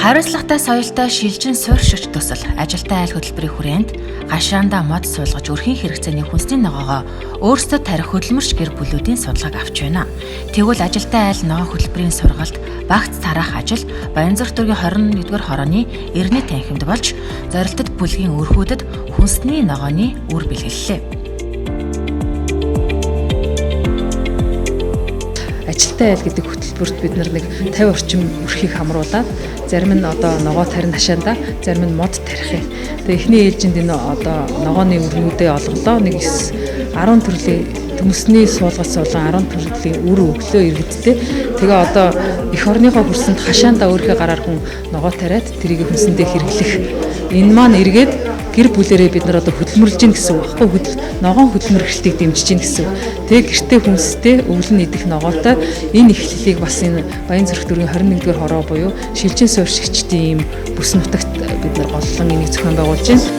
Хариуцлагатай соёлтой шилжин суурьшигч төсөл ажилтаа айл хөтөлбөрийн хүрээнд гашаандаа мод суулгаж өрхийн хэрэгцээний хүнсний ногоогоо өөрсдөө тарих хөдөлмөрч гэр бүлүүдийн судалгааг авч байна. Тэгвэл ажилтаа айл ногоо хөтөлбөрийн сургалт багц тараах ажил Баянзүрх дүүргийн 21-р хорооны эртний танхимд болж зорилтод бүлгийн өрхүүдэд хүнсний ногооны үр бэлгэллээ. Ажилтаа айл гэдэг хөтөлбөрт бид нэг 50 орчим өрхийг хамруулад зарим нь одоо ногоо тарин хашаанда, зарим нь мод тарих юм. Тэгээ эхний ээлжинд энэ одоо ногооны өрнүүдээ олголоо нэг 10 төрлийн төмөсний суулгаж суулган 10 төрлийн үр өглөө иргэдтэй. Тэгээ одоо эх орныхоо хөрсөнд хашаанда өөрхөө гараар хүн ногоо тариад тэрийг хүнсэндээ хэрэглэх. Энэ маань эргээд гэр бүлэрээ бид нар одоо хөдөлмөрлж гин гэсэн үг баггүй ногоон хөдөлмөрлөлтийг дэмжиж гин гэсэн. Тэгээ гэртээ хүнстэй өвлөн идэх ногоотой энэ эхлэлийг бас энэ Баянзүрх дүүргийн 21-р хороо буюу шилжин суурьшигчдийн ийм бүс нутагт бид нар голлон энийг зохион байгуулж байна.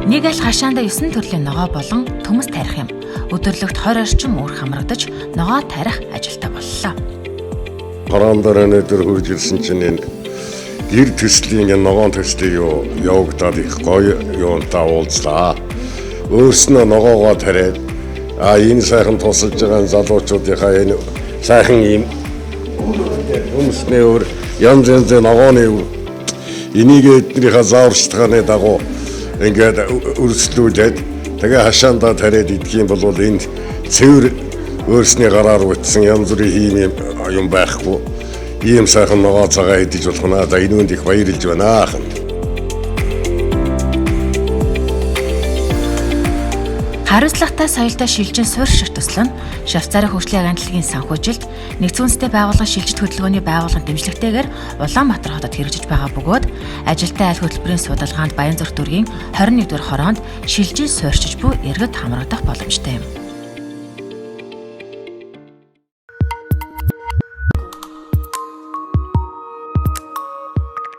Нэг аль хашаанда 9 төрлийн ногоо болон төмөс тарих юм. Өдөрлөгт 20 орчим үр хамрагдаж ногоо тарих ажилтаа боллоо. Хорон дээр өнөөдөр хурж ирсэн чинь энэ гэр төслийн ногоон төслийг явагдаад их гоё юунтаа уулзлаа. Өөрснөө ногоогоо тариад энэ сайхан тусалж байгаа залуучуудынхаа энэ сайхан ийм хүмүүсний өөр янз янзын ногооны энийг эднийхээ зааварчилгааны дагуу ингээд өрсөлдүүлээд тэгээ хашаандаа тариад идэх юм бол энд цэвэр өөрсний гараар утсан янз бүрийн юм байхгүй. Ийм сайхан ногоо цагаа идэж болох наа. За энэ үнд их баярлж байна. Хариуцлагатай соёлтой шилжин суурьшигч төсөл нь Швейцарын хөгжлийн агентлагийн санхүүжилт нэгдсэн үндэсний байгууллагын шилжилт хөдөлгөөний байгууллагын дэмжлэгтэйгээр Улаанбаатар хотод хэрэгжиж байгаа бөгөөд ажилтаа айл хөтөлбөрийн судалгаанд Баянзүрх дүүргийн 21-р хороонд шилжин суурьшиж буй иргэд хамрагдах боломжтой юм.